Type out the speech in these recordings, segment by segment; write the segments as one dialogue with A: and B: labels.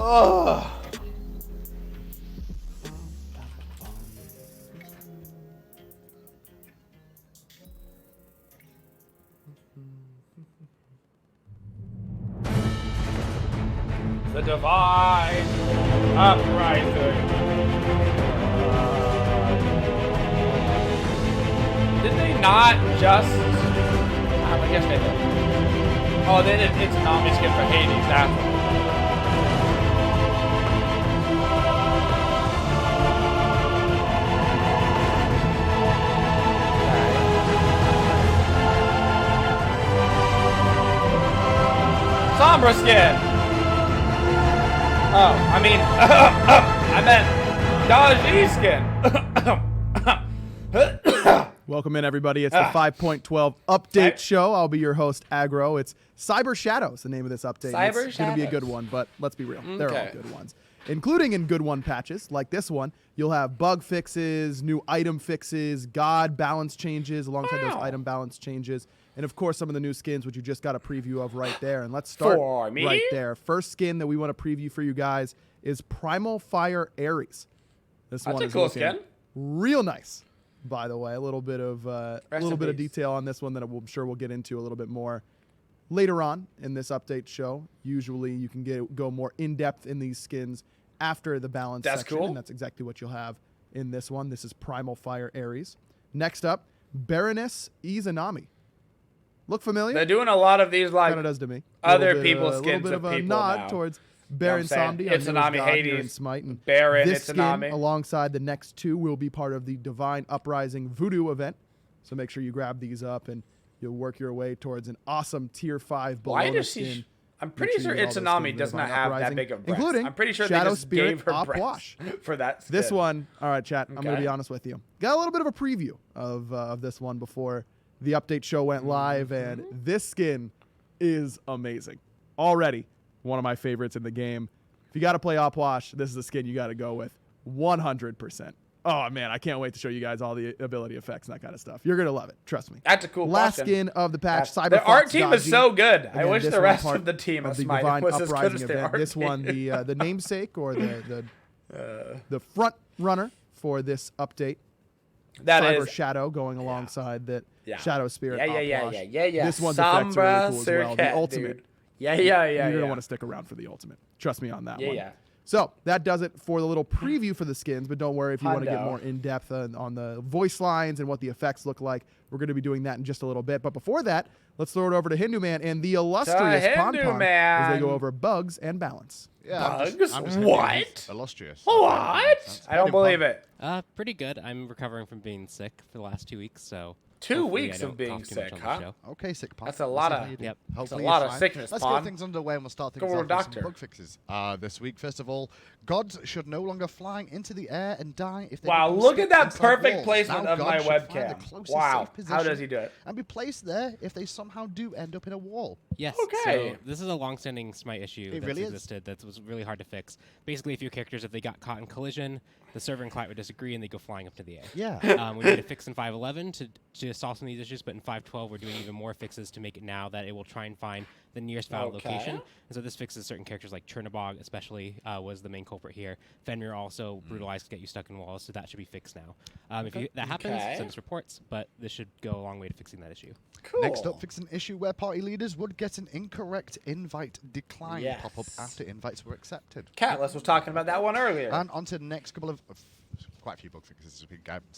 A: Ugh. The divine uprising. Did they not just? I guess they did. Oh, they did. It's not a skin for Hades. That's what. Sombra skin. Oh, I mean, I meant Daji skin.
B: Welcome in, everybody. It's the 5.12 update show. I'll be your host, Aggro. It's Cyber Shadows, the name of this update. It's going to be a good one, but let's be real. They're all good ones. Including in good one patches, like this one, you'll have bug fixes, new item fixes, god balance changes alongside those item balance changes, and of course some of the new skins, which you just got a preview of right there. And let's start right there. First skin that we want to preview for you guys is Primal Fire Ares. This one is looking real nice, by the way. A little bit of detail on this one that I'm sure we'll get into a little bit more later on in this update show. Usually you can go more in-depth in these skins after the balance section, and that's exactly what you'll have in this one. This is Primal Fire Ares. Next up, Baroness Izanami. Look familiar?
A: They're doing a lot of these like
B: kind of does to me.
A: Other people's skins.
B: A little bit of a nod towards Baron Samedi,
A: Izanami, Hades,
B: and Smite, and
A: Baron
B: this
A: Izanami.
B: Skin, alongside the next two, will be part of the Divine Uprising Voodoo event. So make sure you grab these up and you'll work your way towards an awesome tier 5 Bologna skin.
A: I'm pretty sure Izanami does not have that big of breasts.
B: Including
A: I'm pretty sure
B: Shadow
A: they just
B: Spirit
A: gave her
B: Wash
A: for that skin.
B: This one, all right, chat, I'm going to be honest with you. Got a little bit of a preview of this one before the update show went live, and this skin is amazing. Already one of my favorites in the game. If you got to play Opwash, this is a skin you got to go with 100%. Oh, man, I can't wait to show you guys all the ability effects and that kind of stuff. You're going to love it. Trust me.
A: That's a cool
B: Last skin of the patch, Cyber
A: The art team is so good.
B: Again,
A: I wish the rest of the team of Smite was as good as their art
B: This one, the namesake or the front runner for this update.
A: That
B: Cyber
A: is
B: Shadow going alongside that Shadow Spirit.
A: Yeah.
B: This one's effects are really cool as well. The ultimate.
A: Dude.
B: You're going to want to stick around for the ultimate. Trust me on that one.
A: Yeah.
B: So that does it for the little preview for the skins, but don't worry if you want to get more in-depth on the voice lines and what the effects look like. We're going to be doing that in just a little bit. But before that, let's throw it over to Hindu Man and the illustrious Pon as they go over bugs and balance.
C: Yeah,
A: bugs? What?
C: Illustrious.
A: What? I don't believe it.
D: Pretty good. I'm recovering from being sick for the last 2 weeks, so
A: 2 weeks of being sick, huh?
C: Okay, sick Pon.
A: That's a lot of.
D: Yep.
A: That's a lot of sickness,
C: Let's
A: Pon.
C: get things underway and we'll start things
A: Go
C: off
A: to a
C: with some
A: doctor.
C: bug fixes. This week, first of all, gods should no longer fly into the air and die if they
A: Wow,
C: become
A: look
C: stuck
A: at that
C: inside
A: perfect
C: walls.
A: placement
C: Now
A: of my
C: gods should find the
A: webcam.
C: closest
A: Wow,
C: safe
A: how does
C: position
A: he do it?
C: and be placed there if they somehow do end up in a wall.
D: Yes.
A: Okay.
D: So this is a long-standing Smite issue that's
C: really is.
D: existed that was really hard to fix. Basically, if your characters, if they got caught in collision, the server and client would disagree and they go flying up to the air.
C: Yeah.
D: We made a fix in 5.11 to solve some of these issues, but in 5.12 we're doing even more fixes to make it now that it will try and find the nearest valid location. And so this fixes certain characters like Chernobog, especially, was the main culprit here. Fenrir also brutalized to get you stuck in walls, so that should be fixed now. If that happens, send us reports, but this should go a long way to fixing that issue.
A: Cool.
C: Next up, fix an issue where party leaders would get an incorrect invite decline pop up after invites were accepted.
A: Catless was talking about that one earlier.
C: And on to the next couple of quite a few bug fixes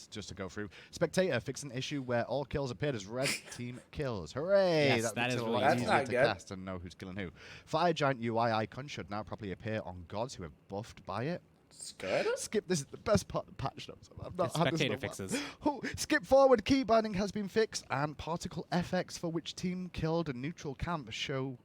C: just to go through. Spectator, fix an issue where all kills appeared as red team kills. Hooray!
D: Yes, that
C: makes
D: is
C: it a
D: really
C: lot
D: easy.
C: easier
A: That's
C: to
A: not good.
C: cast and know who's killing who. Fire Giant UI icon should now properly appear on gods who are buffed by it.
A: It's good.
C: Skip, this is the best part of the patch notes. I've not
D: It's
C: had this
D: spectator
C: in a while.
D: fixes.
C: Oh, skip forward key binding has been fixed, and particle FX for which team killed a neutral camp show.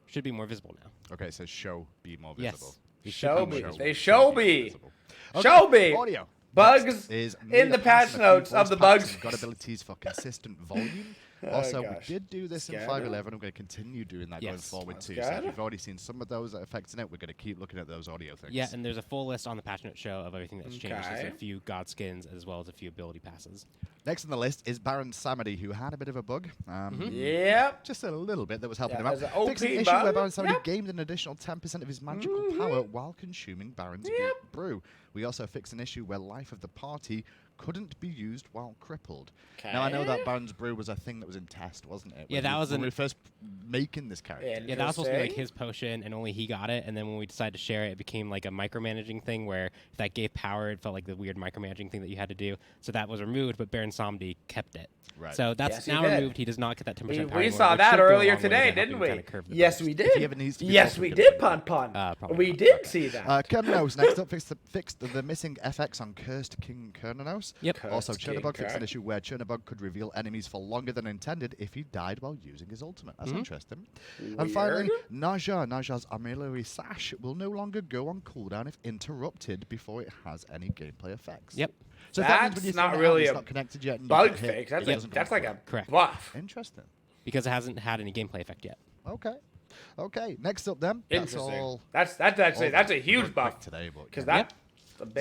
D: Should be more visible now.
C: Okay, it says show be more
D: Yes.
C: visible.
A: Show me.
C: Show
A: They
C: be
A: show
C: more
A: me.
C: visible.
A: Show me.
C: Audio.
A: Bugs
C: Next is
A: in the
C: Mega
A: patch
C: Pass and a few
A: notes of
C: voice
A: the
C: packs
A: bugs.
C: and got abilities for consistent volume. Also,
E: gosh.
C: we did do this in 5.11. I'm going to continue doing that going forward too. So if you've already seen some of those effects in it, we're going to keep looking at those audio things.
D: Yeah, and there's a full list on the Patch Note show of everything that's changed. There's a few god skins as well as a few ability passes.
C: Next on the list is Baron SAMEDI, who had a bit of a bug.
E: Yep.
C: Just a little bit that was helping him
E: there's
C: out.
E: an OP
C: Fixed an issue
E: bug.
C: where Baron SAMEDI gained an additional 10% of his magical power while consuming Baron's brew. We also fixed an issue where life of the party couldn't be used while crippled. Now, I know that Baron's brew was a thing that was in test, wasn't it?
D: Yeah, that was
C: when we were first making this character.
D: Yeah, that was supposed to be like his potion, and only he got it. And then when we decided to share it, it became like a micromanaging thing where if that gave power, it felt like the weird micromanaging thing that you had to do. So that was removed, but Baron SAMEDI kept it.
C: Right.
D: So that's now removed. He does not get that 10% power.
E: We saw that earlier today, didn't we? Yes, we did. Yes, we did, Pun. We did see that.
C: Kernanos next up fixed the missing FX on Cursed King Kernanos.
D: Yep.
C: Also, Chernobog fixed an issue where Chernobog could reveal enemies for longer than intended if he died while using his ultimate. That's interesting. And finally, Naja's armillary sash will no longer go on cooldown if interrupted before it has any gameplay effects.
D: Yep.
C: So
E: that's not really a
C: not connected yet.
E: Bug fix. That's like a buff.
C: Interesting.
D: Because it hasn't had any gameplay effect yet.
C: Okay. Next up, then.
E: Interesting. That's a huge buff
C: today,
E: because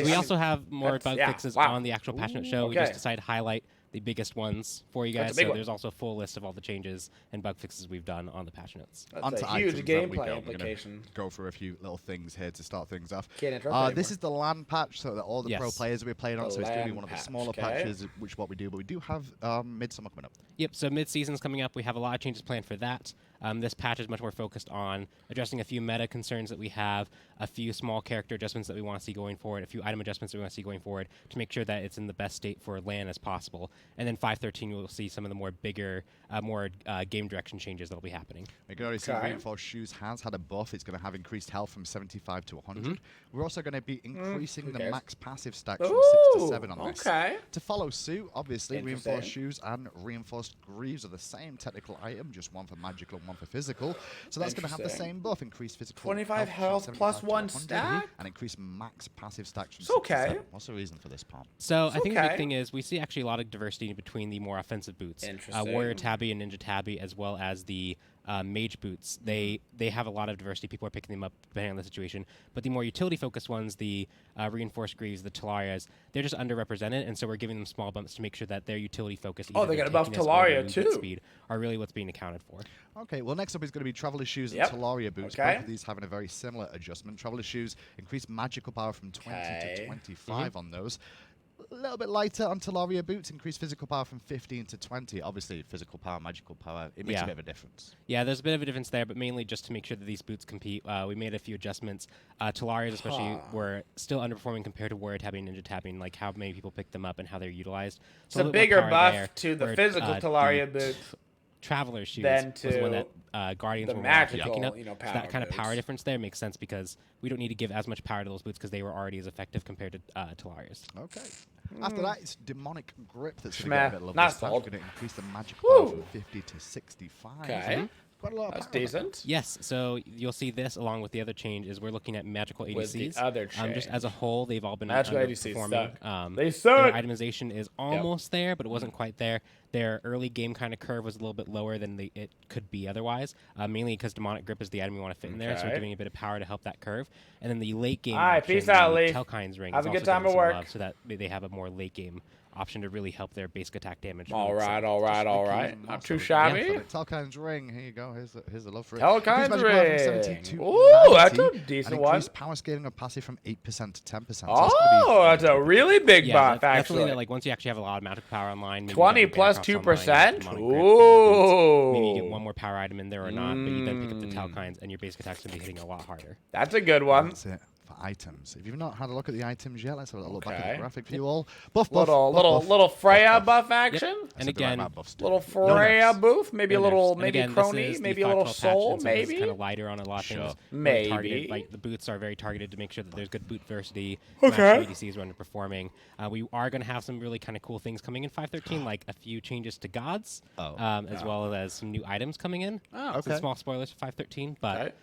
D: we also have more bug fixes on the actual Patch Note show. We just decided to highlight the biggest ones for you guys. So there's also a full list of all the changes and bug fixes we've done on the Patch Notes.
E: That's a huge gameplay implication.
C: Go through a few little things here to start things off.
E: Can't interrupt
C: this is the LAN patch, so that all the pro players will be playing on. So it's going to be one of the smaller patches, which what we do. But we do have Midsummer coming up.
D: Yep. So mid-season's coming up. We have a lot of changes planned for that. This patch is much more focused on addressing a few meta concerns that we have, a few small character adjustments that we want to see going forward, a few item adjustments that we want to see going forward to make sure that it's in the best state for LAN as possible. And then 5.13, we'll see some of the more bigger, more game direction changes that will be happening.
C: We can already see Reinforced Shoes has had a buff. It's going to have increased health from 75 to 100. We're also going to be increasing the max passive stacks from 6 to 7 on this. To follow suit, obviously, Reinforced Shoes and Reinforced Greaves are the same technical item, just one for magical and one for physical. So that's going to have the same buff, increased physical
E: 25 health plus 1 stack?
C: And increased max passive stacks from 6 to 7. What's the reason for this, Palm?
D: So I think the big thing is we see actually a lot of diversity between the more offensive boots. Warrior Tabby and Ninja Tabby, as well as the mage boots. They have a lot of diversity. People are picking them up depending on the situation. But the more utility-focused ones, the Reinforced Greaves, the Talarias, they're just underrepresented, and so we're giving them small bumps to make sure that their utility-focused
E: they're going to buff Talaria too.
D: Speed are really what's being accounted for.
C: Okay, well, next up is going to be Traveler's Shoes and Talaria boots. Both of these having a very similar adjustment. Traveler's Shoes increase magical power from 20 to 25 on those. A little bit lighter on Talaria boots, increase physical power from 15 to 20. Obviously, physical power, magical power, it makes a bit of a difference. Yeah,
D: there's a bit of a difference there, but mainly just to make sure that these boots compete. We made a few adjustments. Talarias especially were still underperforming compared to Warrior Tabby and Ninja Tabby, like how many people pick them up and how they're utilized.
E: So it's a bigger buff to the physical Talaria boots.
D: Traveler's Shoes
E: was
D: the one that Guardians were picking up. So that kind of power difference there makes sense because we don't need to give as much power to those boots because they were already as effective compared to Talarias.
C: Okay. After that, it's Demonic Grip that's going to get a bit of love. That's going to increase the magic power from 50 to 65.
E: Okay.
C: Quite a lot
E: That's decent.
D: Yes, so you'll see this along with the other change is we're looking at magical ADCs.
E: With the other change.
D: Just as a whole, they've all been
E: magical
D: underperforming.
E: ADCs they suck.
D: Their itemization is almost there, but it wasn't quite there. Their early game kind of curve was a little bit lower than it could be otherwise, mainly because Demonic Grip is the item we want to fit in there, so we're giving a bit of power to help that curve. And then the late game option,
E: peace out, Leaf.
D: Telkine's Ring
E: have a good time at work.
D: So that they have a more late game option to really help their basic attack damage.
E: All right. Not too shabby.
C: Telkine's Ring. Here you go. Here's the love for it.
E: Telkine's Ring. Ooh, that's a decent one.
C: Increased power scaling of passive from 8% to 10%.
E: Oh, that's a really big buff, actually.
D: That, like once you actually have a lot of magic power online,
E: 20 plus 2%. Ooh.
D: Maybe you get one more power item in there or not, but you then pick up the Telkines and your basic attack's gonna be hitting a lot harder.
E: That's a good one.
C: That's it. Items. If you've not had a look at the items yet, let's have a look back at the graphic for you all. Buff,
E: little Freya buff action.
D: Yep. And again,
E: little Freya buff, maybe a little, maybe crony, maybe a little soul, maybe.
D: It's kind of lighter on a lot of things.
E: Maybe.
D: Like the boots are very targeted to make sure that there's good boot diversity.
E: Okay.
D: ADCs are underperforming. We are going to have some really kind of cool things coming in 5.13, like a few changes to gods, as well as some new items coming in.
E: Oh, okay.
D: Some small spoilers for 5.13, but.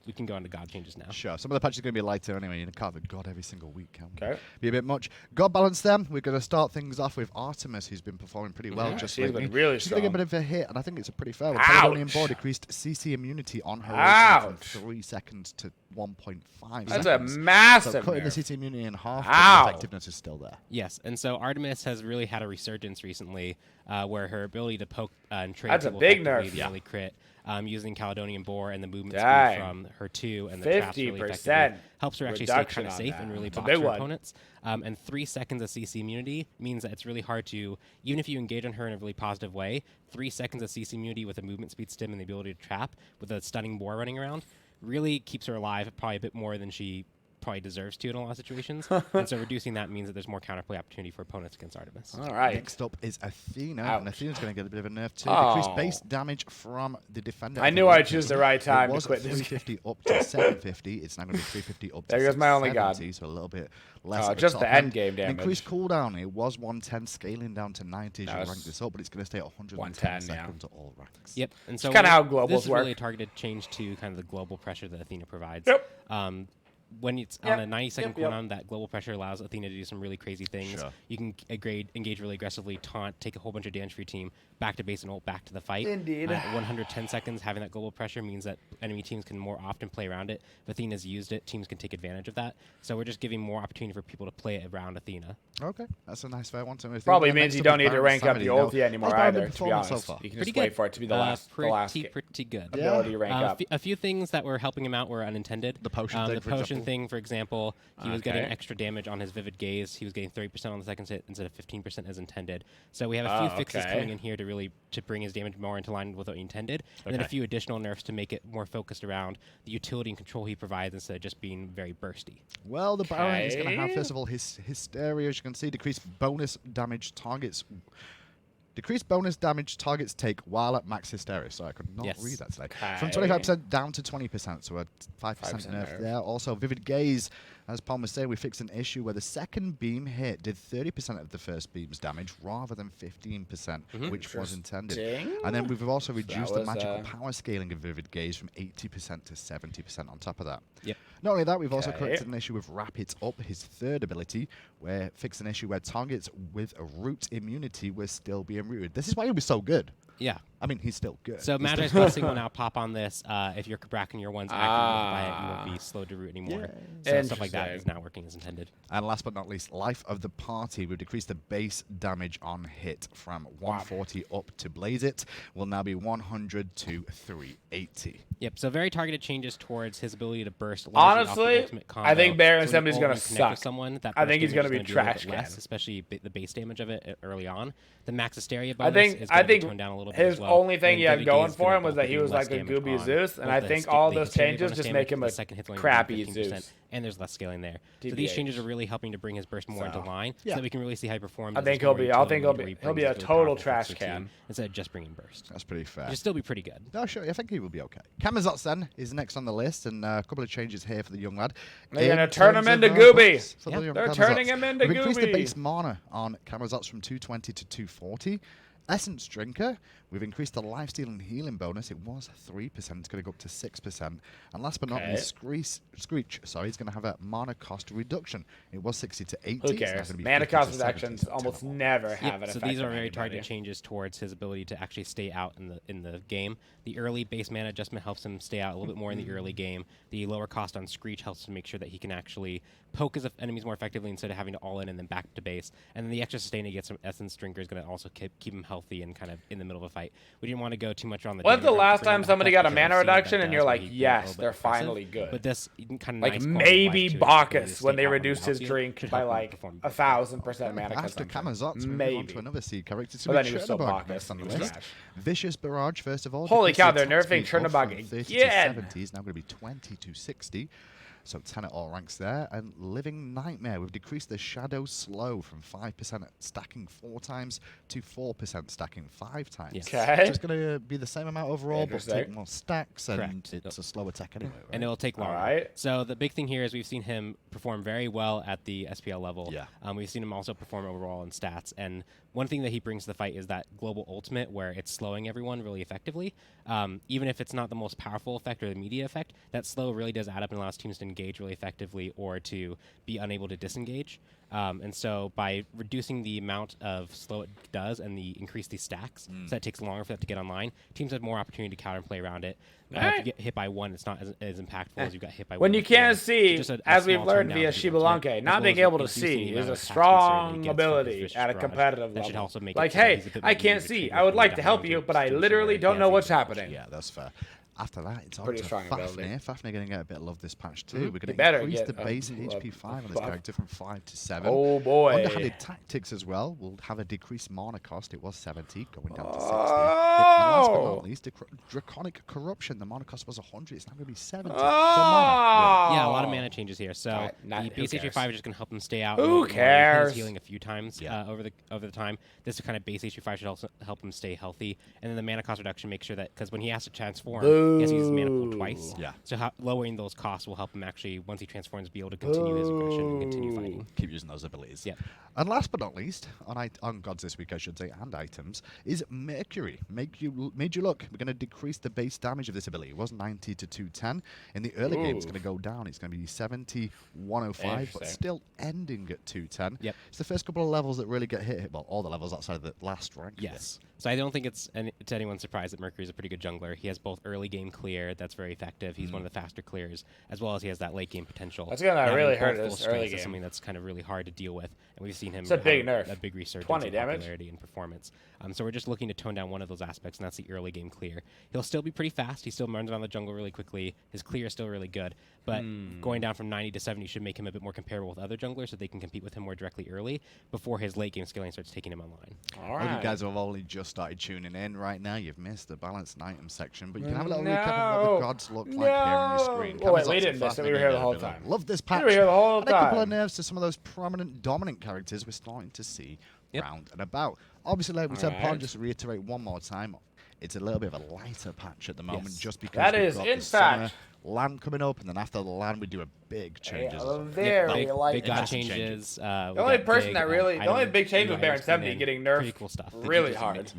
D: we can go into God changes now.
C: Sure. Some of the patches are going to be lighter anyway. You can't have a God every single week, can we? Okay. Be a bit much. God balance them. We're going to start things off with Artemis, who's been performing pretty well just lately.
E: She's been really
C: She's
E: strong.
C: going to get a bit of a hit, and I think it's a pretty fair one. Caledonian Boar decreased CC immunity on her from 3 seconds to 1.5 seconds.
E: That's a massive
C: So cutting
E: nerf.
C: the CC immunity in half, but the effectiveness is still there.
D: Yes, and so Artemis has really had a resurgence recently, where her ability to poke and trade
E: That's a big nerf.
D: really crit. Using Caledonian Boar and the movement speed from her 2 and the traps really effectively helps her actually stay kind of safe and really box her opponents. And 3 seconds of CC immunity means that it's really hard to, even if you engage on her in a really positive way, 3 seconds of CC immunity with a movement speed stim and the ability to trap with a stunning boar running around really keeps her alive probably a bit more than she probably deserves to in a lot of situations. And so reducing that means that there's more counterplay opportunity for opponents against Artemis.
E: All right.
C: Next up is Athena. And Athena's going to get a bit of a nerf too. Decreased base damage from the defender.
E: I knew I'd choose the right time to quit this.
C: 350 up to 750. It's now going to be 350 up to 670.
E: There goes my only God.
C: So a little bit less.
E: Just the end game damage.
C: Increased cooldown. It was 110, scaling down to 90 as you rank this up, but it's going to stay at 110 seconds at all ranks.
D: Yep. And so
E: kind of how globals
D: this is
E: work.
D: really a targeted change to kind of the global pressure that Athena provides.
E: Yep.
D: When it's on a 90-second cooldown, that global pressure allows Athena to do some really crazy things.
C: Sure.
D: You can engage really aggressively, taunt, take a whole bunch of damage for your team, back to base and ult, back to the fight.
E: Indeed.
D: At 110 seconds, having that global pressure means that enemy teams can more often play around it. If Athena's used it, teams can take advantage of that. So we're just giving more opportunity for people to play it around Athena.
C: Okay, that's a nice fair one.
E: Probably means you don't need to rank up the ulti anymore either, to be honest.
C: So far?
E: You can just wait for it to be the last
D: pretty good.
E: ability to rank up.
D: A few things that were helping him out were unintended.
C: The potion
D: thing, for example, he was getting extra damage on his Vivid Gaze. He was getting 30% on the second hit instead of 15% as intended. So we have a few fixes coming in here to bring his damage more into line with what he intended, and then a few additional nerfs to make it more focused around the utility and control he provides instead of just being very bursty.
C: Well, the Baron is going to have, first of all, his Hysteria, as you can see, decreased bonus damage targets. Decreased bonus damage targets take while at max Hysteria. So I could not read that today. From 25% down to 20%, so a 5% nerf there. Also, Vivid Gaze, as Palm was saying, we fixed an issue where the second beam hit did 30% of the first beam's damage rather than 15%, which was intended. And then we've also reduced the magical power scaling of Vivid Gaze from 80% to 70% on top of that.
D: Yep.
C: Not only that, we've also corrected an issue with Rapid Up, his third ability, where fixed an issue where targets with a root immunity were still being rooted. This is why he was so good.
D: Yeah.
C: I mean, he's still good.
D: So Magi's Blessing will now pop on this. If you're bracking your ones actively by it, you won't be slowed to root anymore. So stuff like that is now working as intended.
C: And last but not least, Life of the Party. We've decreased the base damage on hit from 140 up to Blaze It. Will now be 100 to 380.
D: Yep, so very targeted changes towards his ability to burst.
E: Honestly, I think Baron Assembly's going to suck.
D: Someone, that
E: I think he's going to be trash can.
D: Especially the base damage of it early on. The Max Hysteria bonus is going to be toned down a little bit as well.
E: His only thing he had going for him was that he was like a gooby Zeus, and I think all those changes just make him a crappy Zeus.
D: And there's less scaling there. So these changes are really helping to bring his burst more into line, so that we can really see how he performs.
E: I think he'll be a total trash can
D: instead of just bringing burst.
C: That's pretty fair.
D: He'll still be pretty good.
C: No, sure. I think he will be okay. Kamazots then is next on the list, and a couple of changes here for the young lad.
E: They're going to turn him into Gooby. They're turning him into Gooby.
C: We've increased the base mana on Kamazots from 220 to 240. Essence Drinker, we've increased the lifesteal and healing bonus. It was 3%. It's going to go up to 6%. And last but not least, Screech, sorry, he's going to have a mana cost reduction. It was 60 to 80.
E: Who cares? Mana cost reductions almost never have an effect.
D: So these are very targeted changes towards his ability to actually stay out in the game. The early base mana adjustment helps him stay out a little bit more in the early game. The lower cost on Screech helps to make sure that he can actually poke his enemies more effectively instead of having to all in and then back to base. And then the extra sustain he gets from Essence Drinker is going to also keep him healthy and kind of in the middle of a fight. We didn't want to go too much on the.
E: When's the last time somebody got a mana reduction and you're like, yes, they're finally good?
D: But this kind of
E: like maybe Bacchus when they reduced his drink by like 1,000% mana
C: after
E: consumption.
C: Maybe. Maybe. On to another seed character.
E: But then he was so Bacchus.
C: Vicious Barrage, first of all.
E: Holy cow, they're nerfing Chernobog again.
C: 30 to 70 is now going to be 20 to 60. So 10 at all ranks there. And Living Nightmare, we've decreased the Shadow Slow from 5% stacking 4 times to 4% stacking 5 times.
D: Yes.
E: Okay.
C: It's just going to be the same amount overall, but take more stacks, and it's a slow attack anyway. Right?
D: And it'll take longer.
E: Right.
D: So the big thing here is we've seen him perform very well at the SPL level.
C: Yeah.
D: We've seen him also perform overall in stats. And one thing that he brings to the fight is that global ultimate where it's slowing everyone really effectively. Even if it's not the most powerful effect or the immediate effect, that slow really does add up and allows teams to engage really effectively or to be unable to disengage. And so by reducing the amount of slow it does and increase the stacks, so that it takes longer for that to get online, teams have more opportunity to counter and play around it. If you get hit by one, it's not as impactful as you got hit by one.
E: When you can't see, as we've learned via Shibalanke, not being able to see is a strong ability at a competitive level. Should also make hey, I can't see. I would like to help you, but I literally don't know what's happening.
C: Yeah, that's fair. After that, it's on to Fafnir. Fafnir going to get a bit of love this patch too. We're going to increase the base HP 5 on this character from 5 to 7.
E: Oh boy.
C: Underhanded tactics as well. We'll have a decreased mana cost. It was 70, going down to 60. And last but not least, Draconic Corruption. The mana cost was 100. It's now going to be 70.
D: Yeah, a lot of mana changes here. So the base HP 5 is just going to help them stay out.
E: Who cares?
D: He's healing a few times over the time. This kind of base HP 5 should also help him stay healthy. And then the mana cost reduction makes sure that, because when he has to transform, he has to use mana pool twice.
C: Yeah.
D: So lowering those costs will help him actually, once he transforms, be able to continue his aggression and continue fighting.
C: Keep using those abilities.
D: Yeah.
C: And last but not least, on gods this week, I should say, and items, is Mercury. Made you look. We're going to decrease the base damage of this ability. It was 90 to 210. In the early game, it's going to go down. It's going to be 70, 105, but still ending at 210.
D: Yep.
C: It's the first couple of levels that really get hit. Well, all the levels outside of the last rank.
D: Yes. So I don't think it's to anyone's surprise that Mercury is a pretty good jungler. He has both early game clear, that's very effective. He's one of the faster clears, as well as he has that late game potential.
E: That's going to really hurt us early game.
D: Is something that's kind of really hard to deal with, and we've seen him.
E: It's a big nerf.
D: A big resurgence
E: 20
D: in
E: damage.
D: Popularity and performance. So we're just looking to tone down one of those aspects, and that's the early game clear. He'll still be pretty fast. He still runs around the jungle really quickly. His clear is still really good, but going down from 90 to 70 should make him a bit more comparable with other junglers, so they can compete with him more directly early before his late game scaling starts taking him online.
E: All right.
C: You guys have only just started tuning in right now. You've missed the balanced item section, but you can have a little recap of what the gods look like here on your screen.
E: Oh, wait, we didn't miss it. We were here the whole time.
C: Love this patch.
E: We were here the whole time.
C: And a couple of nerfs to some of those prominent dominant characters we're starting to see round and about. Obviously, like we said, Pond, just to reiterate one more time, it's a little bit of a lighter patch at the moment, just because
E: that is, in fact,
C: LAN coming up, and then after the LAN we do a big changes.
E: Very light.
D: Big god changes.
E: The only person that really, the only big change was Baron 70 getting nerfed.
D: Pretty cool stuff.
E: Really hard.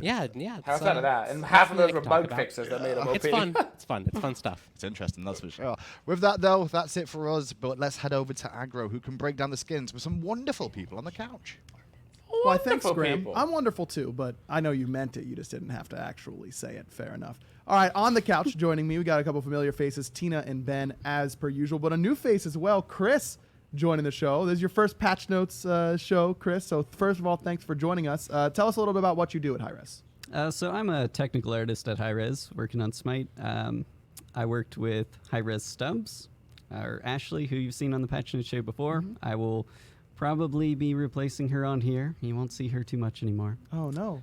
D: Yeah.
E: Outside of that, and half of those were bug fixes that made them OP.
D: It's fun. It's fun. It's fun stuff.
C: It's interesting, that's for sure. With that though, that's it for us. But let's head over to Aggro, who can break down the skins with some wonderful people on the couch.
B: Well, thanks, Graham. I'm wonderful too, but I know you meant it. You just didn't have to actually say it. Fair enough. All right, on the couch joining me, we got a couple familiar faces, Tina and Ben, as per usual, but a new face as well, Chris, joining the show. This is your first Patch Notes show, Chris. So first of all, thanks for joining us. Tell us a little bit about what you do at hi-rez.
F: So I'm a technical artist at hi-rez, working on Smite. I worked with hi-rez Stubbs, or Ashley, who you've seen on the Patch Notes show before. I will probably be replacing her on here. You won't see her too much anymore.
B: Oh no,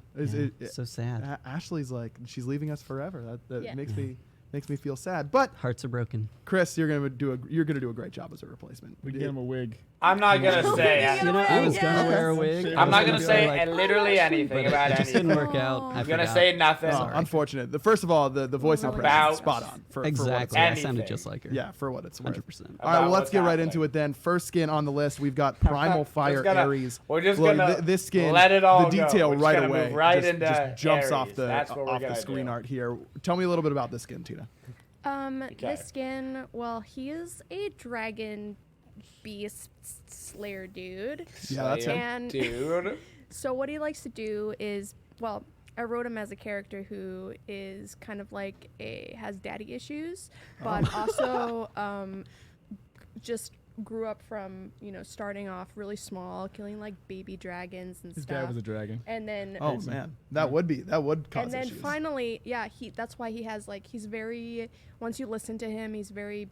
F: so sad.
B: Ashley's like, she's leaving us forever. That makes me feel sad. But
F: hearts are broken.
B: Chris, you're gonna do a great job as a replacement.
G: We get him a wig.
E: I'm not gonna say.
F: I was gonna wear a wig.
E: I'm not gonna say literally anything about
F: it. Just
E: anything.
F: didn't work out.
E: I'm gonna say nothing.
B: Unfortunate. First of all, the voice impression is spot on.
F: Exactly. I sounded just like her.
B: Yeah, for what it's worth.
F: 100%.
B: All right, well, let's get right into it then. First skin on the list, we've got Primal Fire Ares.
E: We're just gonna
B: this skin.
E: Let it all
B: the detail
E: go.
B: right away.
E: Just
B: jumps
E: Ares.
B: off the screen art here. Tell me a little bit about this skin, Tina.
H: This skin, well, he is a dragon beast slayer dude.
B: Yeah, that's him.
E: Dude.
H: So what he likes to do is, well, I wrote him as a character who is kind of like has daddy issues, but also just grew up from, starting off really small, killing like baby dragons and stuff.
G: His dad was a dragon.
H: And then
B: that would cause
H: and then
B: issues.
H: finally, that's why he has he's very, once you listen to him, he's very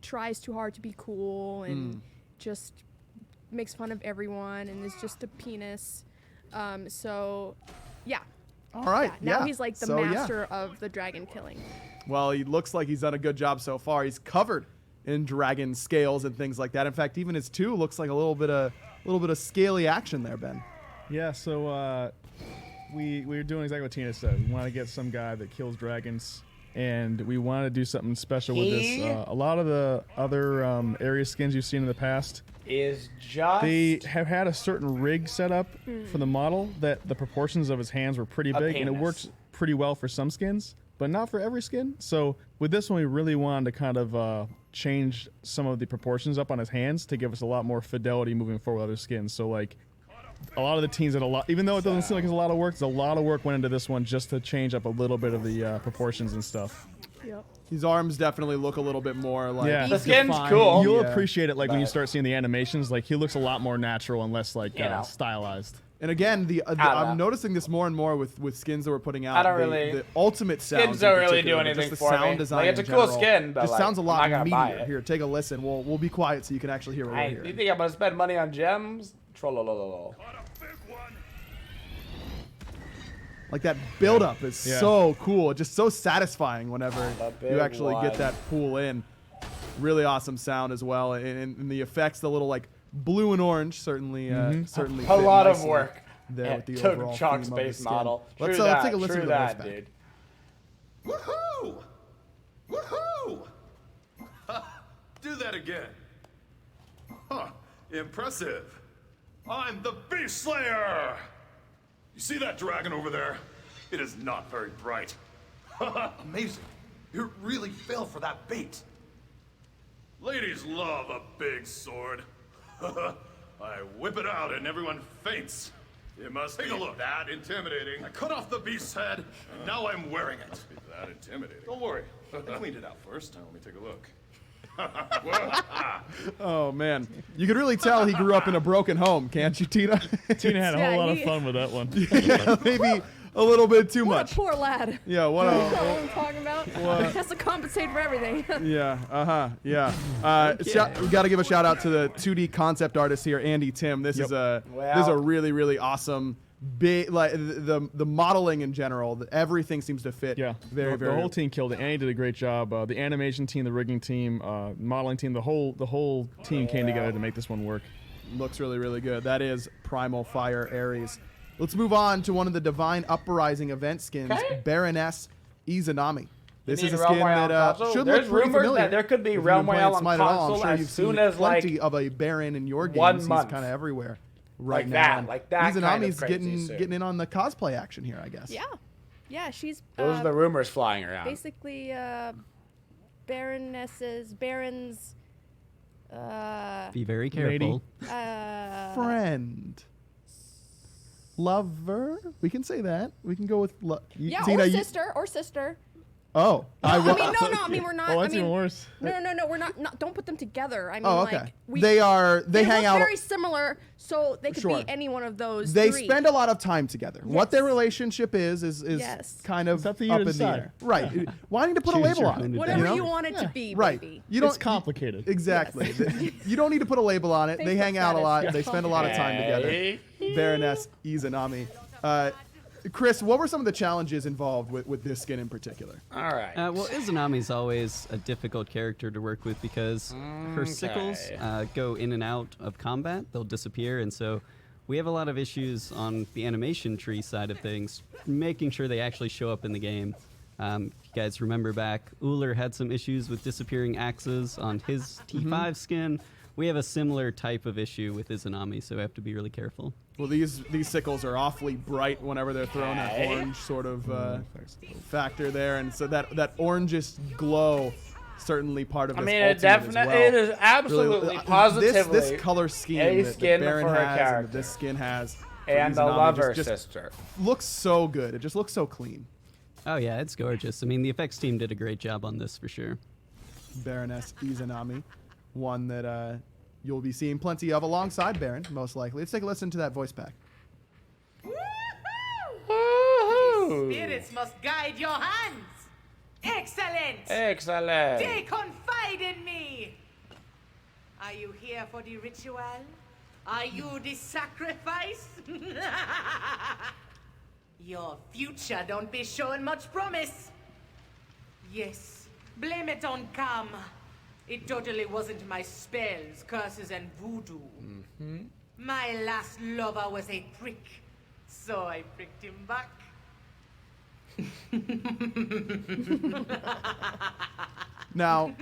H: tries too hard to be cool and just makes fun of everyone and is just a penis. So yeah.
B: All right.
H: Now he's like the master of the dragon killing.
B: Well, he looks like he's done a good job so far. He's covered in dragon scales and things like that. In fact, even his 2 looks like a little bit of scaly action there, Ben.
G: Yeah, so we're doing exactly what Tina said. We want to get some guy that kills dragons and we wanted to do something special with this. A lot of the other area skins you've seen in the past they have had a certain rig set up for the model that the proportions of his hands were pretty big, and it works pretty well for some skins, but not for every skin. So with this one, we really wanted to kind of change some of the proportions up on his hands to give us a lot more fidelity moving forward with other skins. So like a lot of the teams that even though it doesn't seem like it's a lot of work, there's a lot of work went into this one just to change up a little bit of the proportions and stuff.
H: Yep.
B: These arms definitely look a little bit more like
E: the skin's
B: defined.
E: cool.
G: You'll appreciate it like when you start seeing the animations. Like he looks a lot more natural and less like stylized.
B: And again, I'm noticing this more and more with skins that we're putting out.
E: The
B: ultimate sounds
E: skins don't really do anything for me.
B: Design
E: like, it's a cool skin, but
B: just
E: like,
B: sounds a lot
E: I'm not gonna
B: meatier. Here, take a listen. We'll be quiet so you can actually hear what we're hearing.
E: You think I'm gonna spend money on gems? Trollololol.
B: Like that build-up is so cool, just so satisfying whenever you actually get that pull in. Really awesome sound as well, and the effects, the little like blue and orange, certainly certainly.
E: A lot of work
B: there with the
E: took
B: overall
E: Chalk's
B: theme of the
E: base
B: skin.
E: model.
B: Let's take a listen to the voice back.
E: Dude.
I: Woohoo! Woohoo! Do that again. Huh, impressive. I'm the Beast Slayer! You see that dragon over there? It is not very bright. Amazing. You really fell for that bait. Ladies love a big sword. I whip it out and everyone faints. It must take a look. That intimidating. I cut off the beast's head, and now I'm wearing it. Must be that intimidating. Don't worry. I cleaned it out first. Now let me take a look.
B: Oh man, you could really tell he grew up in a broken home, can't you, Tina?
G: Tina had a whole lot of fun with that one.
B: Yeah, maybe a little bit too much.
H: Poor lad.
B: Yeah, what
H: you know what I'm talking about?
B: What?
H: He has to compensate for everything.
B: Yeah, we got to give a shout out to the 2D concept artist here, Andy Tim. This is a really, really awesome. Big, like the modeling in general, everything seems to fit.
G: Yeah,
B: very.
G: The whole team killed it. Andy did a great job. The animation team, the rigging team, modeling team, the whole team came together to make this one work.
B: Looks really, really good. That is Primal Fire Ares. Let's move on to one of the Divine Uprising event skins, Baroness Izanami. This is a skin that should look pretty familiar.
E: That there could be Realm Royale on console
B: I'm sure
E: as soon as
B: plenty of a Baron in your games.
E: 1
B: He's
E: month.
B: kind of everywhere.
E: Right now, like that
B: Izanami's getting in on the cosplay action here, I guess.
H: Yeah, she's.
E: Those are the rumors flying around.
H: Basically, barons.
F: Be very careful.
B: Friend. Lover. We can say that. We can go with.
H: Yeah,
B: Tina,
H: or sister.
B: Oh,
H: I mean, we're not.
G: Oh, that's even worse.
H: No, we're not. Don't put them together. I mean,
B: okay.
H: like
B: they
H: look
B: hang out
H: very similar, so they could be any one of those.
B: They
H: three.
B: spend a lot of time together.
H: Yes.
B: What their relationship is kind of up in the air. Right. Wanting to put a label on it.
H: Whatever you want it to be.
B: Right.
H: Baby.
G: It's complicated.
B: Exactly. You don't need to put a label on it. They hang out a lot. They spend a lot of time together. Baroness Izanami. Chris, what were some of the challenges involved with this skin in particular?
E: All right.
F: Well, Izanami's always a difficult character to work with because her sickles go in and out of combat. They'll disappear, and so we have a lot of issues on the animation tree side of things, making sure they actually show up in the game. If you guys remember back, Woojer had some issues with disappearing axes on his T5 skin. We have a similar type of issue with Izanami, so we have to be really careful.
B: Well, these sickles are awfully bright whenever they're thrown. That orange sort of factor there, and so that orangish glow certainly part of this.
E: I mean,
B: it
E: is absolutely positively
B: this color scheme
E: a
B: that
E: skin
B: Baron
E: for a
B: has
E: character.
B: and that this skin has,
E: and the lover sister
B: looks so good. It just looks so clean.
F: Oh yeah, it's gorgeous. I mean, the effects team did a great job on this for sure.
B: Baroness Izanami, one that you'll be seeing plenty of alongside Baron, most likely. Let's take a listen to that voice pack.
J: Woohoo! Spirits must guide your hands. Excellent!
E: Excellent!
J: They confide in me. Are you here for the ritual? Are you the sacrifice? Your future don't be showing much promise. Yes, blame it on karma. It totally wasn't my spells, curses, and voodoo. My last lover was a prick, so I pricked him back.
B: Now,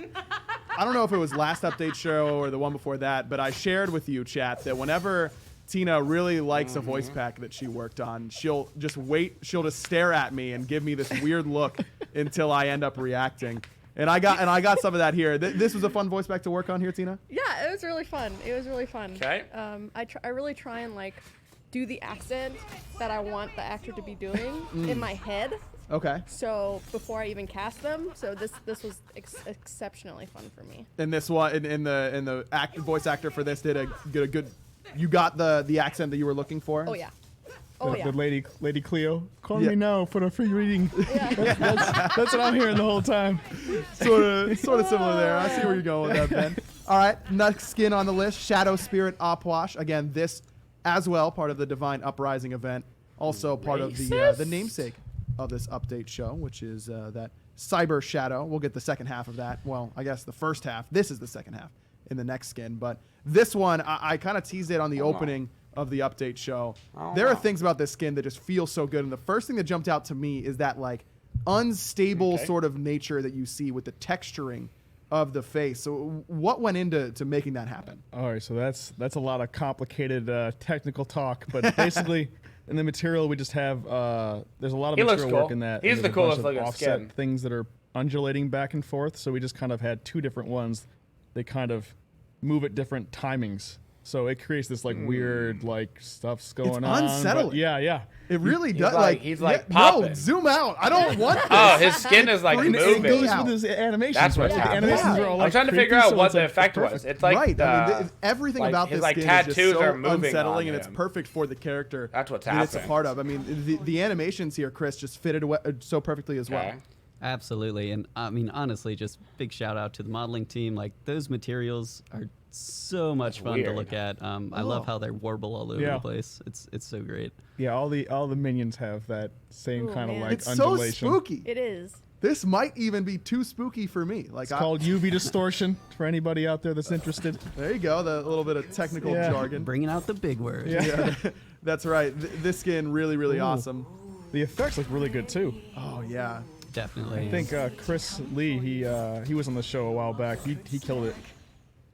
B: I don't know if it was last update show or the one before that, but I shared with you, chat, that whenever Tina really likes a voice pack that she worked on, she'll just stare at me and give me this weird look until I end up reacting. And I got some of that here. This was a fun voice pack to work on here, Tina?
H: Yeah, it was really fun.
E: Okay.
H: I really try and like do the accent that I want the actor to be doing in my head.
B: Okay.
H: So before I even cast them, so this was exceptionally fun for me.
B: And this one, in the voice actor for this did a good. You got the accent that you were looking for.
H: Oh yeah. Oh yeah.
G: The Lady Cleo. Call me now for the free reading.
H: Yeah.
G: That's what I'm hearing the whole time.
B: Sort of similar there. I see where you're going with that, Ben. All right, next skin on the list, Shadow Spirit Opwash. Again, this as well part of the Divine Uprising event. Also part of the namesake of this update show, which is that Cyber Shadow. We'll get the second half of that. Well, I guess the first half. This is the second half in the next skin. But this one, I kind of teased it on the opening of the update show. There are things about this skin that just feel so good. And the first thing that jumped out to me is that like unstable sort of nature that you see with the texturing of the face. So what went into making that happen?
G: All right, so that's a lot of complicated technical talk, but basically in the material we just have there's a lot of material work in that.
E: He's the coolest looking
G: offset
E: skin.
G: Things that are undulating back and forth, so we just kind of had two different ones. They kind of move at different timings. So it creates this like weird like stuff's going on.
B: It's unsettling.
G: Yeah.
B: It really does.
E: He's like popping.
B: No, zoom out. I don't want this.
E: Oh, his skin is like
B: freaks
E: moving.
G: It goes with his animations.
E: That's what's
G: right?
E: happening.
G: The animations are all, like,
E: I'm trying to figure
G: creepy,
E: out
G: so
E: what
G: it's,
E: the
G: like,
E: effect was.
G: perfect.
E: It's like
B: right. I mean, everything
E: like
B: about
E: his
B: this
E: like
B: skin
E: tattoos
B: is just
E: are
B: so
E: moving
B: unsettling,
E: on
B: and it's
E: him.
B: perfect for the character.
E: That's what's
B: that it's a
E: happening.
B: part of. I mean, the animations here, Chris, just fitted so perfectly as well.
F: Absolutely, and I mean honestly, just big shout out to the modeling team. Like those materials are so much fun to look at. I love how they warble all over the place. It's so great.
G: Yeah, all the minions have that same kind of like
B: it's
G: undulation.
B: so spooky.
H: It is.
B: This might even be too spooky for me. Like
G: It's called UV distortion for anybody out there that's interested.
B: There you go, the little bit of technical jargon.
F: Bringing out the big word.
B: Yeah, that's right. This skin really awesome.
G: The effects look really good too.
B: Oh yeah,
F: definitely.
G: I think Chris Lee, he was on the show a while back. He killed it.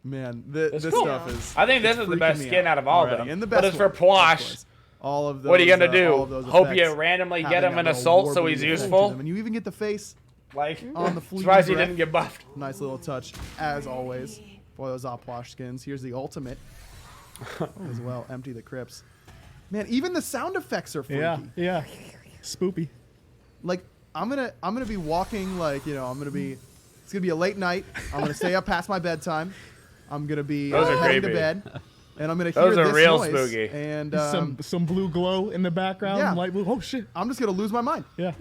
B: Man, this
E: cool.
B: stuff is.
E: I think this is the best skin out of all of them.
B: And the best
E: but it's for Pwash.
B: All of those.
E: What are you gonna do? Hope
B: effects,
E: you randomly get
B: having
E: him in
B: that
E: assault
B: little
E: so he's
B: warbly effect to
E: useful.
B: them. And you even get the face
E: Like
B: on the fleet.
E: surprised he didn't get buffed.
B: Nice little touch, as always, for those Opwash skins. Here's the ultimate as well. Empty the crypts. Man, even the sound effects are freaky.
G: Yeah. Spoopy.
B: Like I'm gonna be walking like it's gonna be a late night. I'm gonna stay up past my bedtime. I'm gonna be heading to bed, and I'm gonna hear this
E: real
B: noise.
E: spooky.
B: And
G: some blue glow in the background, light blue. Oh shit!
B: I'm just gonna lose my mind.
G: Yeah,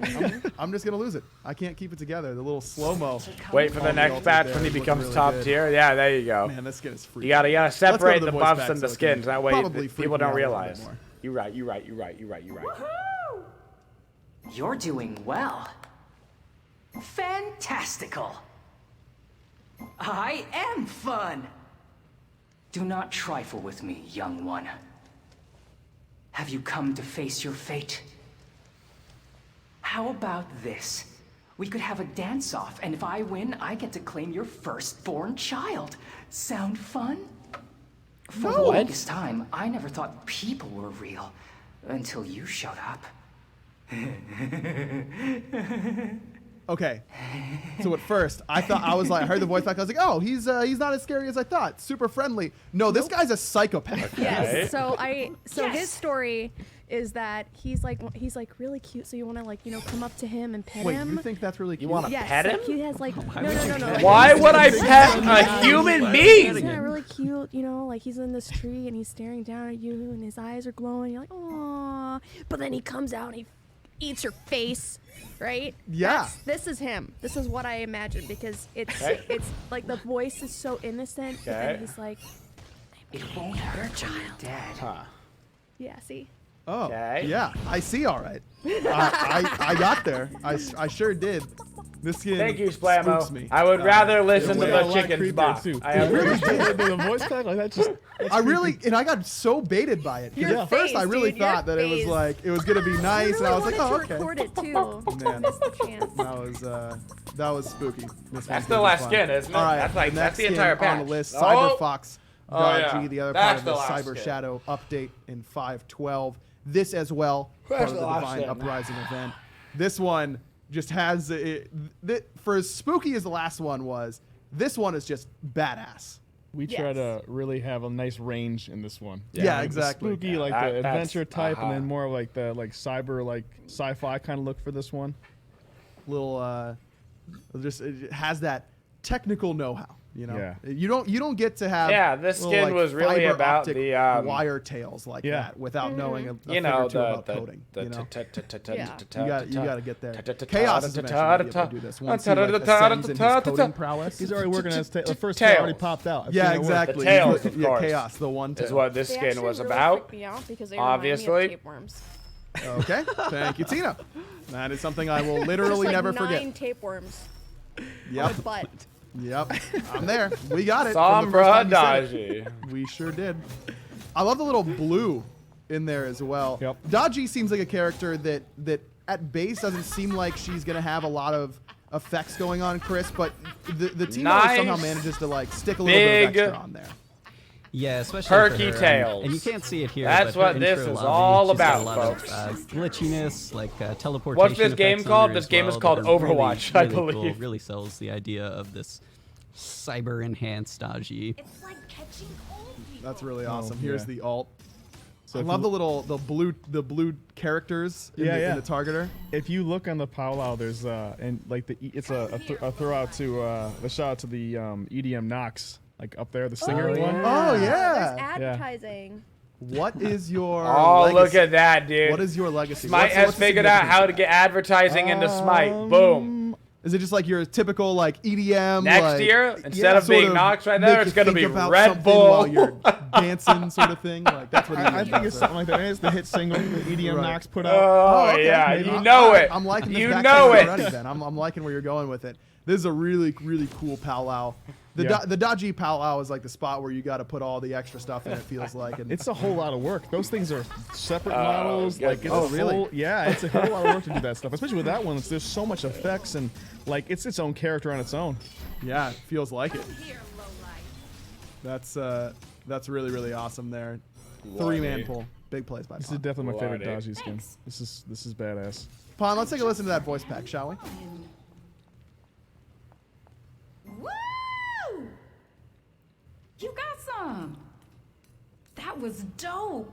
B: I'm just gonna lose it. I can't keep it together. The little slow mo.
E: Wait for the next batch when he becomes top tier. Yeah, there you go.
B: Man, this skin is freaky.
E: You gotta separate the
B: voice
E: buffs
B: pack
E: and the
B: so it can
E: skins. That way
B: probably freak
E: people
B: me out
E: don't
B: a little bit
E: realize.
B: more.
E: You're right.
K: Woohoo! You're doing well. Fantastical. I am fun. Do not trifle with me, young one. Have you come to face your fate? How about this? We could have a dance-off, and if I win, I get to claim your firstborn child. Sound fun? For the longest time, I never thought people were real, until you showed up.
B: Okay, so at first I heard the voice back. I was like, oh, he's not as scary as I thought. Super friendly. No, this guy's a psychopath.
H: Yes. So his story is that he's like really cute. So you want to come up to him and pet him.
B: Wait, you think that's really cute?
E: You want to pet him?
H: He has no.
E: Why would I pet a human being?
H: He's really cute. He's in this tree and he's staring down at you and his eyes are glowing. You're like, aww. But then he comes out and he eats your face. Right?
B: Yeah.
H: This is him. This is what I imagine because it's like the voice is so innocent, but then he's like,
K: it won't hurt, child. Dead.
E: Huh.
H: Yeah. See.
B: Oh, yeah, I see. All right, I got there. I sure did. This skin
E: Thank you, Splamo.
B: spooks me.
E: I would rather listen to the chicken's box.
G: I really did the voice crack like that. Just
B: and I got so baited by it. At first, I really thought that it was like it was gonna be nice, and I was like, oh, okay.
H: Record it too.
B: Man,
H: Missed the chance.
B: That was spooky.
E: That's the last skin, isn't it?
B: All right,
E: that's the entire patch.
B: on the list. Cyber Fox, Dodgy, the other
E: That's
B: part of the
E: last
B: Cyber
E: skin.
B: Shadow update in 5.12. This as well, part of the Divine Uprising event. This one just has for as spooky as the last one was. This one is just badass.
G: We try to really have a nice range in this one.
B: Yeah,
G: like
B: exactly.
G: The spooky, like the adventure type, and then more like the cyber, like sci-fi kind of look for this one.
B: Little, it has that technical know-how. You know,
G: Yeah.
B: you don't get to have.
E: Yeah, this
B: little,
E: skin
B: like,
E: was really
B: fiber
E: about
B: optic
E: the
B: wire tails like that without knowing a thing or two about coding. You got to get there. Chaos is eventually able to do this. Once he ascends in his coding prowess.
G: He's already working on his the first tail already popped out.
B: Yeah, exactly.
E: The tails, of course.
B: Chaos, the one tail.
E: Is what this skin was about.
H: Obviously.
B: Okay, thank you, Tina. That is something I will literally never forget.
H: 9 tapeworms.
B: Yep.
H: Butt.
B: Yep, I'm there. We got it.
E: Sombra Dodgy.
B: We sure did. I love the little blue in there as well.
G: Yep.
B: Dodgy seems like a character that at base doesn't seem like she's gonna have a lot of effects going on, Chris, but the team somehow manages to like stick a little bit of extra on there.
F: Yeah, especially
E: Perky
F: for her,
E: tails.
F: and you can't see it here.
E: That's
F: but
E: what
F: her
E: this
F: intro
E: is
F: lobby,
E: all
F: she's got
E: about,
F: a lot
E: folks.
F: Of, glitchiness, like teleportation.
E: What's this game
F: effects on
E: called?
F: her
E: This
F: as
E: game is
F: well
E: called
F: that are
E: Overwatch,
F: really,
E: I
F: really
E: believe.
F: Cool. Really sells the idea of this cyber enhanced Dodgy.
J: It's like catching old people.
B: That's really awesome.
G: yeah.
B: Here's the alt.
G: So
B: I love the blue characters in the targeter.
G: If you look on the powwow, there's and like it's a throw out to the shout out to the EDM Knox, like up there, the singer one.
B: Oh yeah.
H: There's advertising.
B: What is your
E: Oh,
B: legacy?
E: look at that, dude.
B: What is your legacy?
E: Smite has figured out how to get advertising into Smite. Boom.
B: Is it just like your typical like EDM?
E: Next
B: like,
E: year, instead of being Knox right there, it's going to be Red Bull.
B: While you're dancing sort of thing. Like, that's what
G: I think it's something like that. It's the hit single the EDM Knox put out.
E: Oh,
B: okay.
E: yeah.
B: Maybe.
E: You know it.
B: I'm liking this
E: you
B: back
E: know it.
B: already then. I'm liking where you're going with it. This is a really, really cool powwow. The dodgy powwow is like the spot where you got to put all the extra stuff in. It feels like and
G: it's a whole lot of work. Those things are separate models. Like it's
B: really?
G: Yeah, it's a whole lot of work to do that stuff. Especially with that one, there's so much effects and like it's its own character on its own.
B: Yeah, it feels like it. That's really, really awesome there. 3-man pull, big plays by.
G: This
B: Pon.
G: is definitely my favorite Dodgy skin. This is badass.
B: Pon, let's take a listen to that voice pack, shall we?
K: Woo! You got some. That was dope.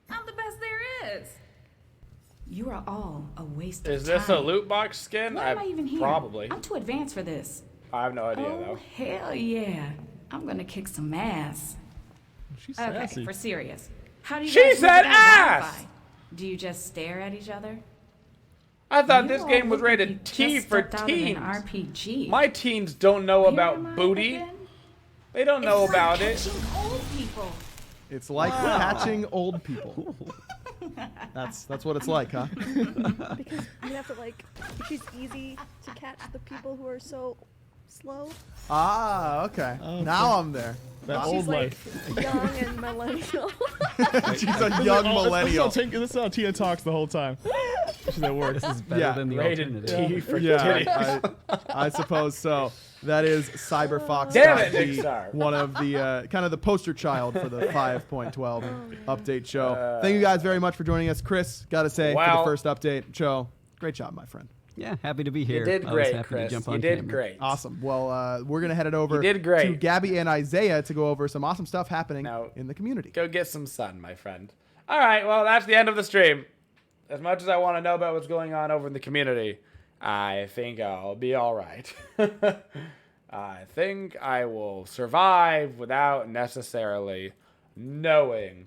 K: I'm the best there is. You are all a waste of time.
E: Is this a loot box skin?
K: Why am I even here?
E: Probably.
K: I'm too advanced for this.
E: I have no idea,
K: Oh,
E: though.
K: hell yeah. I'm gonna kick some ass.
G: She's
K: Okay,
G: sassy.
K: for serious. How do you
E: She
K: guys
E: said
K: look at
E: ass!
K: Wi-Fi? Do you just stare at each other?
E: I thought
K: You
E: this
K: all
E: game was
K: look like
E: rated
K: you
E: T
K: just
E: for
K: stepped out of an
E: teens.
K: RPG.
E: My teens don't know
K: Where
E: about
K: am I
E: booty.
K: again?
E: They don't know
K: It's like
E: about it.
K: catching old people.
B: It's like catching old people. That's what it's like, huh?
H: Because you have to like, she's easy to catch the people who are so slow.
B: Ah, okay. Now I'm there.
G: That
H: She's
G: old
H: like
G: life.
H: young and millennial.
B: She's a young millennial.
G: This is how Tia talks the whole time. She's at work.
F: This is better than the
E: Rated
F: alternative.
E: T for
B: Yeah,
E: titties.
B: I suppose so. That is CyberFox.
E: Damn it, Nick Star.
B: One of the kind of the poster child for the 5.12 update show. Thank you guys very much for joining us, Chris. Gotta say for the first update show, great job, my friend.
F: Yeah, happy to be here.
E: You did
F: Always
E: great,
F: happy
E: Chris.
F: to jump
E: You
F: on
E: did
F: camera.
E: great.
B: Awesome. Well, we're gonna head it over
E: You did great.
B: to Gabby and Isaiah to go over some awesome stuff happening
E: Now,
B: in the community.
E: Go get some sun, my friend. All right, well, that's the end of the stream. As much as I want to know about what's going on over in the community, I think I'll be all right. I think I will survive without necessarily knowing